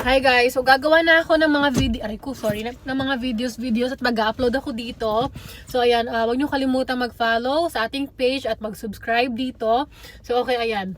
Hi guys, so gagawa na ako ng mga ng mga videos at mag-upload ako dito. So ayan, wag niyo kalimutan mag-follow sa ating page at mag-subscribe dito. So okay, ayan.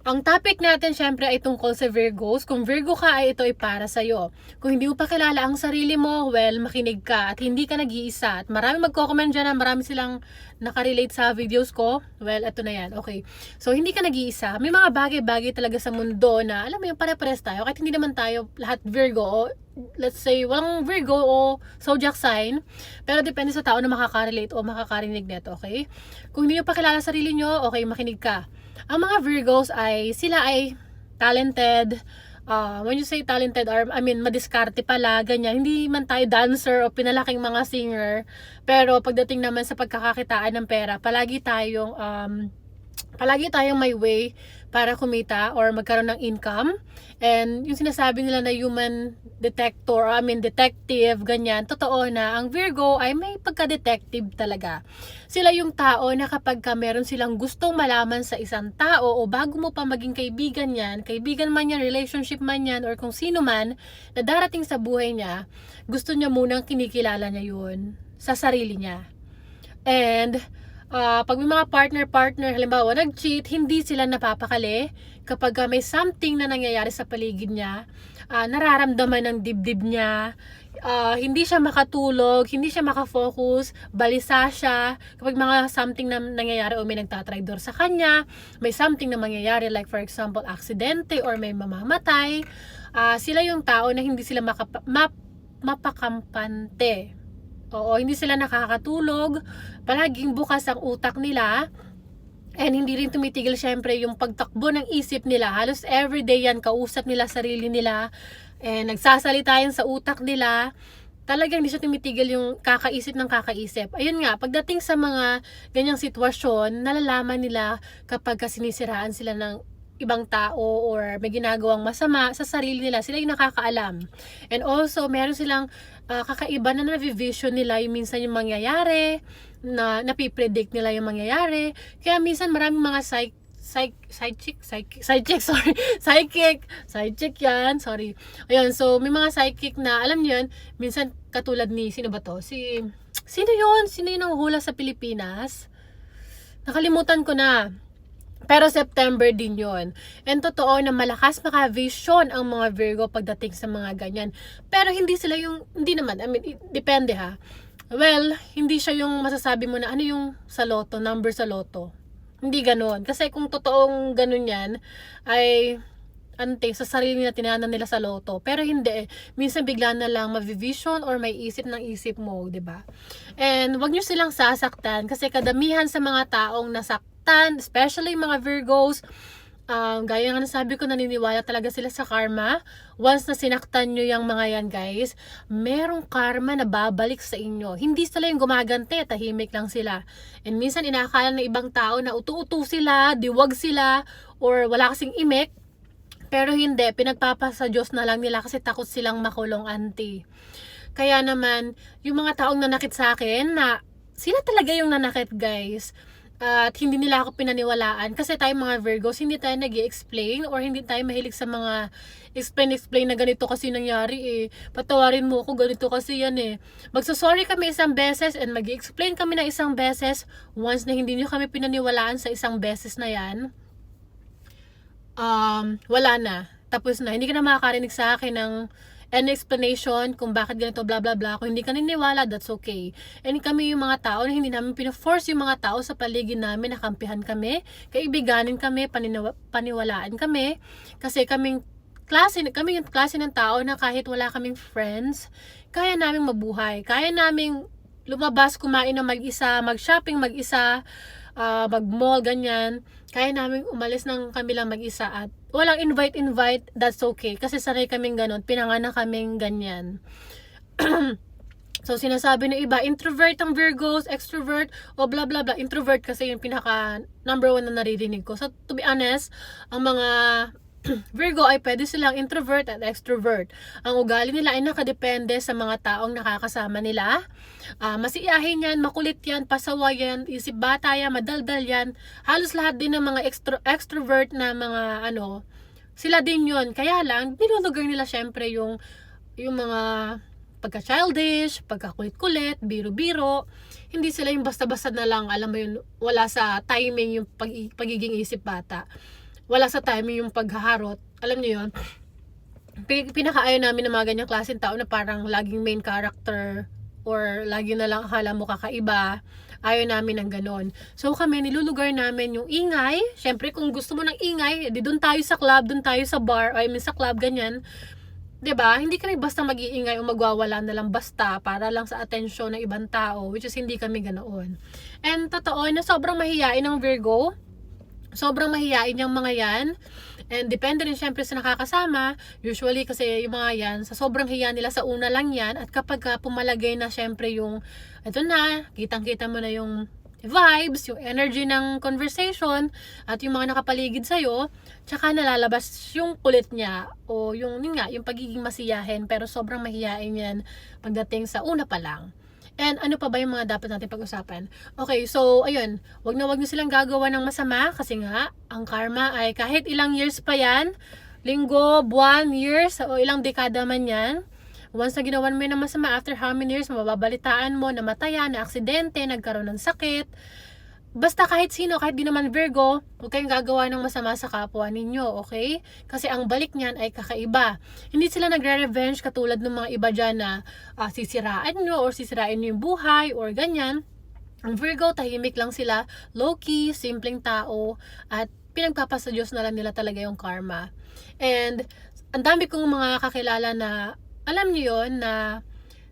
Ang topic natin syempre ay tungkol sa Virgos. Kung Virgo ka ay ito ay para sa'yo. Kung hindi mo pa kilala ang sarili mo, well, makinig ka at hindi ka nag-iisa. At marami magko-comment dyan na marami silang nakarelate sa videos ko. Well, ito na yan. Okay. So, hindi ka nag-iisa. May mga bagay-bagay talaga sa mundo na, alam mo yung pare-pares tayo. Kahit hindi naman tayo lahat Virgo o let's say, walang Virgo o zodiac sign. Pero depende sa tao na makaka-relate o makakarinig nito, okay? Kung hindi nyo pa kilala sarili nyo, okay, makinig ka. Ang mga Virgos sila ay talented. When you say talented, or madiskarte pala, ganyan. Hindi man tayo dancer o pinalaking mga singer. Pero pagdating naman sa pagkakakitaan ng pera, palagi tayong may way para kumita or magkaroon ng income. And yung sinasabi nila na human detective, ganyan, totoo na ang Virgo ay may pagka-detective talaga. Sila yung tao na kapag meron silang gustong malaman sa isang tao o bago mo pa maging kaibigan man yan, relationship man yan, or kung sino man na darating sa buhay niya, gusto niya munang kinikilala niya yun sa sarili niya. And pag may mga partner, halimbawa nag-cheat, hindi sila napapakali kapag may something na nangyayari sa paligid niya, nararamdaman ng dibdib niya, hindi siya makatulog, hindi siya makafocus, balisa siya kapag mga something na nangyayari o may nagtatraidor sa kanya, may something na mangyayari like for example aksidente or may mamamatay, sila yung tao na hindi sila mapakampante. Oo, hindi sila nakakatulog, palaging bukas ang utak nila, and hindi rin tumitigil syempre yung pagtakbo ng isip nila. Halos everyday yan, kausap nila sarili nila, and nagsasalita yan sa utak nila. Talagang hindi siya tumitigil yung kakaisip ng kakaisip. Ayun nga, pagdating sa mga ganyang sitwasyon, nalalaman nila kapag sinisiraan sila ng ibang tao or may ginagawang masama sa sarili nila, sila yung nakakaalam. And also, meron silang kakaiba na navivision nila yung minsan yung mangyayari, na napipredict nila yung mangyayari. Kaya minsan maraming mga psychic yan, sorry. Ayun, so may mga psychic na, alam niyo yun, minsan katulad ni, sino ba to? Sino yun ang hula sa Pilipinas? Nakalimutan ko na. Pero September din yon. And totoo na malakas maka-vision ang mga Virgo pagdating sa mga ganyan. Pero hindi naman, depende ha. Well, hindi siya yung masasabi mo na ano yung sa loto, number sa loto. Hindi ganoon. Kasi kung totoong ganun yan, ay sa sarili nila tinanan nila sa loto. Pero hindi. Minsan bigla na lang ma-vision or may isip ng isip mo, 'di ba? And wag niyo silang sasaktan kasi kadamihan sa mga taong nasaktan, especially mga Virgos, gaya nga nasabi ko, naniniwala talaga sila sa karma. Once na sinaktan nyo yung mga yan guys, merong karma na babalik sa inyo. Hindi sila yung gumaganti, tahimik lang sila. And minsan inaakala ng ibang tao na utu-utu sila, diwag sila, or wala kasing imik. Pero hindi, pinagpapasa Diyos na lang nila kasi takot silang makulong auntie. Kaya naman, yung mga taong nanakit sa akin, na sila talaga yung nanakit guys. At hindi nila ako pinaniwalaan kasi tayo mga Virgos hindi tayo nag-i-explain or hindi tayo mahilig sa mga explain na ganito kasi nangyari patawarin mo ako, ganito kasi yan magsasorry kami isang beses and mag-i-explain kami na isang beses. Once na hindi nyo kami pinaniwalaan sa isang beses na yan, wala na, tapos na, hindi ka na makakarinig sa akin ng an explanation kung bakit ganito, bla bla bla. Kung hindi ka niniwala, that's okay. And kami yung mga tao na hindi namin pina-force yung mga tao sa paligid namin na kampihan kami, kaibiganin kami, paniwalaan kami. Kasi kami yung klase ng tao na kahit wala kaming friends, kaya naming mabuhay. Kaya naming lumabas, kumain na mag-isa, mag-shopping mag-isa, mag-mall, ganyan. Kaya namin umalis ng kami lang mag-isa at walang invite, that's okay. Kasi sanay kaming ganon, pinanganak kaming ganyan. So sinasabi ng iba, introvert ang Virgos, extrovert, o bla bla bla. Introvert kasi yung pinaka number 1 na naririnig ko. So to be honest, ang mga Virgo ay pwede silang introvert at extrovert. Ang ugali nila ay nakadepende sa mga taong nakakasama nila. Masiyahin yan, makulit yan, pasawa yan, isip bata yan, madaldal yan. Halos lahat din ng mga extrovert na mga Sila din yun. Kaya lang, nilulugar nila syempre yung mga pagka-childish, pagka-kulit-kulit, biro-biro. Hindi sila yung basta-basta na lang, alam mo yun, wala sa timing yung pagiging isip bata. Wala sa timing yung paghaharot. Alam niyo yun? Pinakaayaw namin ng mga ganyang klaseng tao na parang laging main character or lagi na lang akala mo kakaiba. Ayaw namin ng ganon. So kami, nilulugar namin yung ingay. Syempre, kung gusto mo ng ingay, di doon tayo sa club, doon tayo sa bar, sa club, ganyan. 'Di ba? Hindi kami basta mag-iingay o magwawala na lang basta para lang sa atensyon ng ibang tao, which is hindi kami ganoon. And totoo na sobrang mahiyain ng Virgo. Sobrang mahiyain yung mga yan. And depende rin syempre sa nakakasama. Usually kasi yung mga yan, sa sobrang hiya nila sa una lang yan. At kapag pumalagay na syempre yung, ito na, kitang-kita mo na yung vibes, yung energy ng conversation, at yung mga nakapaligid sa'yo, tsaka nalalabas yung kulit niya, o yun nga, yung pagiging masiyahin, pero sobrang mahiyain yan pagdating sa una pa lang. And ano pa ba yung mga dapat natin pag-usapan? Okay, so ayun, wag nyo silang gagawa ng masama kasi nga, ang karma ay kahit ilang years pa yan, linggo, buwan, years, o ilang dekada man yan, once na ginawan mo yun ng masama, after how many years, mababalitaan mo, namatayan, na aksidente, nagkaroon ng sakit. Basta kahit sino, kahit di naman Virgo, huwag kayong gagawa ng masama sa kapwa ninyo, okay? Kasi ang balik niyan ay kakaiba. Hindi sila nagre-revenge katulad ng mga iba dyan na sisiraan nyo or sisirain nyo yung buhay or ganyan. Ang Virgo, tahimik lang sila, low-key, simpleng tao, at pinagpapasa Diyos na lang nila talaga yung karma. And ang dami kong mga kakilala na, alam niyo yun, na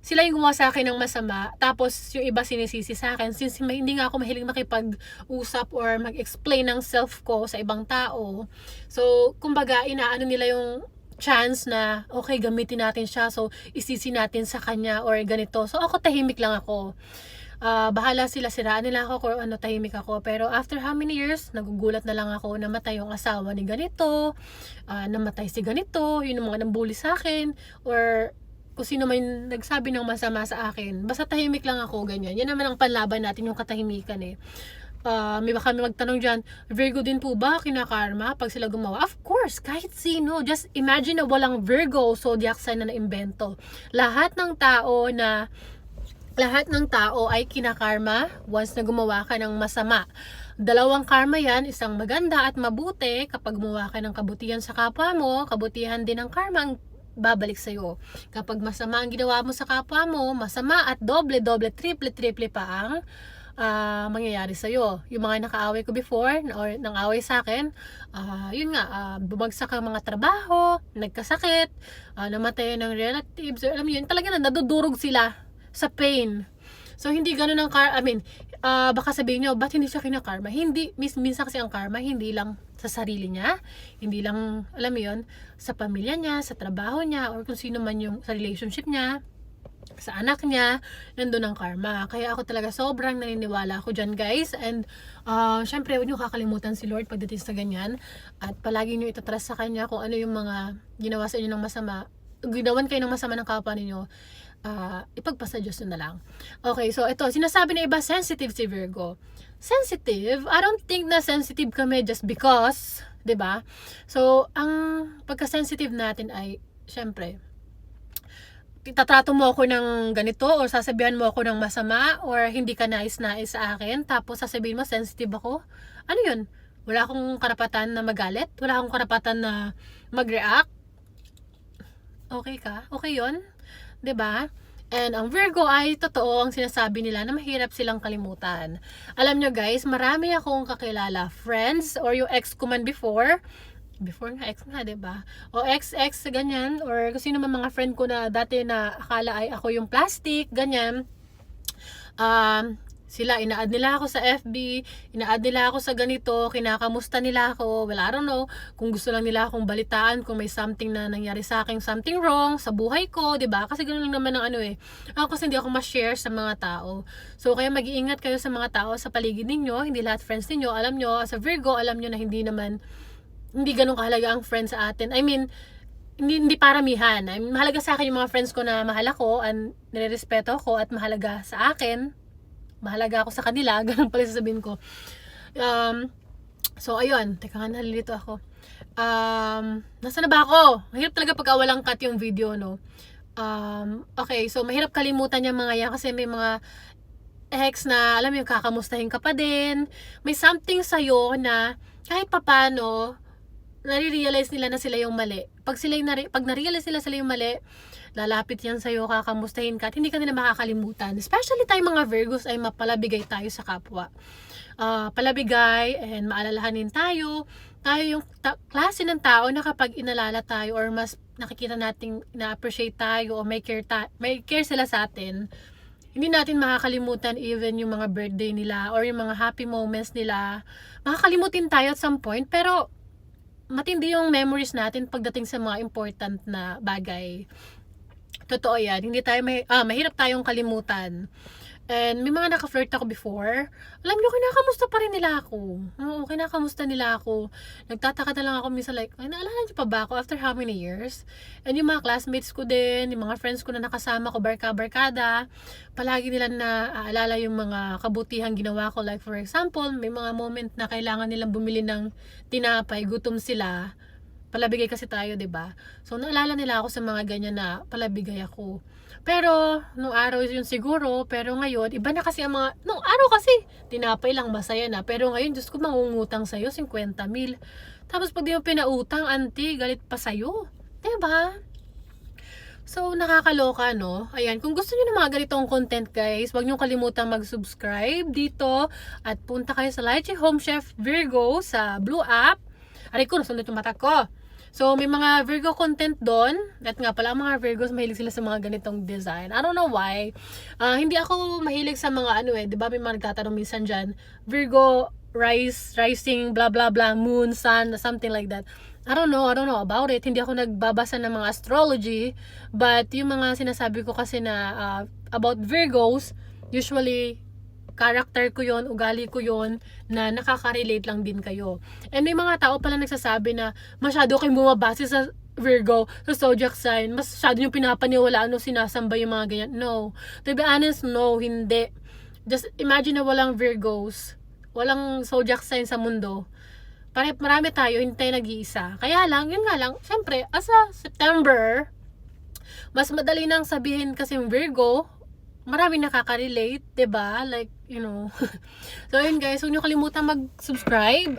sila yung gumawa sa akin ng masama, tapos yung iba sinisisi sa akin, since hindi nga ako mahilig makipag-usap or mag-explain ng self ko sa ibang tao. So, kumbaga, inaano nila yung chance na, okay, gamitin natin siya, so isisi natin sa kanya or ganito. So, ako tahimik lang ako. Bahala sila, siraan nila ako kung ano, tahimik ako. Pero after how many years, nagugulat na lang ako, namatay yung asawa ni ganito, namatay si ganito, yun yung mga nambuli sa akin, or kung sino man nagsabi ng masama sa akin, basta tahimik lang ako, ganyan. Yan naman ang panlaban natin, yung katahimikan eh. May baka may magtanong dyan, Virgo din po ba kinakarma pag sila gumawa? Of course, kahit sino. Just imagine na walang Virgo, zodiac sign na naimbento. Lahat ng tao ay kinakarma once na gumawa ka ng masama. Dalawang karma yan, isang maganda at mabuti. Kapag gumawa ka ng kabutihan sa kapwa mo, kabutihan din ng karma ang babalik sa'yo. Kapag masama ang ginawa mo sa kapwa mo, masama at doble, triple pa ang mangyayari sa'yo. Yung mga nakaaway ko before, or nang-away sa akin, yun nga, bumagsak ang mga trabaho, nagkasakit, namatay ng relatives, alam mo yun, talaga na nadudurog sila sa pain. So, hindi ganun ang baka sabihin nyo, ba't hindi siya kinakarma? Hindi, minsan kasi ang karma, hindi lang sa sarili niya, hindi lang, alam mo yun, sa pamilya niya, sa trabaho niya, or kung sino man yung sa relationship niya, sa anak niya, nandun ang karma. Kaya ako talaga sobrang naniniwala ako dyan, guys. And syempre, huwag nyo kakalimutan si Lord pagdating sa ganyan. At palagi nyo itatrust sa Kanya kung ano yung mga ginawa sa inyo ng masama, ginawan kayo ng masama ng kapwa ninyo, ipagpasa Diyos na lang. Okay, so ito, sinasabi na iba, sensitive si Virgo. Sensitive? I don't think na sensitive kami just because, 'di ba? So, ang pagka-sensitive natin ay, syempre, tatrato mo ako ng ganito or sasabihan mo ako ng masama or hindi ka nais-nais sa akin, tapos sasabihin mo sensitive ako. Ano yun? Wala akong karapatan na magalit? Wala akong karapatan na mag-react? Okay ka? Okay yun? 'Di ba? And ang Virgo ay totoo ang sinasabi nila na mahirap silang kalimutan. Alam nyo guys, marami akong kakilala, friends, or yung ex ko man before nga, ex nga, diba? O ex, ganyan, or kasi naman mga friend ko na dati na akala ay ako yung plastic, ganyan. Sila, ina-add nila ako sa FB, ina-add nila ako sa ganito, kinakamusta nila ako, well, I don't know, kung gusto lang nila akong balitaan, kung may something na nangyari sa akin, something wrong sa buhay ko, 'di ba? Kasi ganoon lang naman ang ako kasi hindi ako ma-share sa mga tao. So, kaya mag-iingat kayo sa mga tao sa paligid ninyo, hindi lahat friends ninyo, alam nyo, as a Virgo, alam nyo na hindi ganun kahalaga ang friends sa atin. I mean, hindi paramihan. Mahalaga sa akin yung mga friends ko na mahal ako, and nirerespeto ko at mahalaga sa akin. Mahalaga ako sa kanila, ganun pala sasabihin ko. So, ayun, teka nga, nalilito ako. Nasaan na ba ako? Mahirap talaga pagka walang cut yung video, no? Okay, so mahirap kalimutan yung mga yan kasi may mga ex na, alam mo yung kakamustahin ka pa din. May something sa'yo na kahit papano, nare-realize nila na sila yung mali. Pag na-realize nila sila yung mali, lalapit yan sa'yo, kakamustahin ka at hindi ka nila makakalimutan. Especially tayo mga Virgos ay mapalabigay tayo sa kapwa. Palabigay and maalalahanin tayo. Tayo yung klase ng tao na kapag inalala tayo or mas nakikita nating na-appreciate tayo o may care sila sa atin, hindi natin makakalimutan even yung mga birthday nila or yung mga happy moments nila. Makakalimutin tayo at some point, pero matindi yung memories natin pagdating sa mga important na bagay. Totoo yan. Hindi tayo mahirap tayong kalimutan. And may mga naka-flirt ako before. Alam nyo, kinakamusta pa rin nila ako. Oo, kinakamusta nila ako. Nagtataka na lang ako minsan like, ay, naalala nyo pa ba ako after how many years? And yung mga classmates ko din, yung mga friends ko na nakasama ko, barkada, palagi nila na aalala yung mga kabutihang ginawa ko. Like for example, may mga moment na kailangan nilang bumili ng tinapay, gutom sila. Palabigay kasi tayo, 'di ba? So naalala nila ako sa mga ganyan na palabigay ako. Pero nung araw yun siguro, pero ngayon iba na kasi ang mga nung araw kasi tinapay lang masaya na. Pero ngayon Diyos ko, mangungutang sa iyo 50,000. Tapos pag di mo pinautang, auntie, galit pa sa iyo. 'Di ba? So, nakakaloka, no? Ayan, kung gusto niyo ng mga ganitong content, guys, huwag niyo kalimutang mag-subscribe dito at punta kayo sa Lychee Home Chef Virgo sa Blue app. Aray ko, nasunod yung mata ko. So, may mga Virgo content doon. At nga pala, mga Virgos, mahilig sila sa mga ganitong design. I don't know why. Hindi ako mahilig sa mga di ba may mga nagtatanong minsan dyan, Virgo, rising, blah, blah, blah, moon, sun, something like that. I don't know about it. Hindi ako nagbabasa ng mga astrology. But, yung mga sinasabi ko kasi na about Virgos, usually, character ko yon, ugali ko yon, na nakaka-relate lang din kayo. And may mga tao pala nagsasabi na masyado kayong bumabase sa Virgo, sa zodiac sign, masyado yung pinapaniwalaan o sinasamba yung mga ganyan. No. To be honest, no, hindi. Just imagine na walang Virgos, walang zodiac sign sa mundo. Marami tayo, hindi tayo nag-iisa. Kaya lang, yun nga lang, syempre, asa September, mas madali nang sabihin kasi Virgo, maraming nakaka-relate, 'di ba? Like, So yun guys, huwag niyo kalimutan mag-subscribe.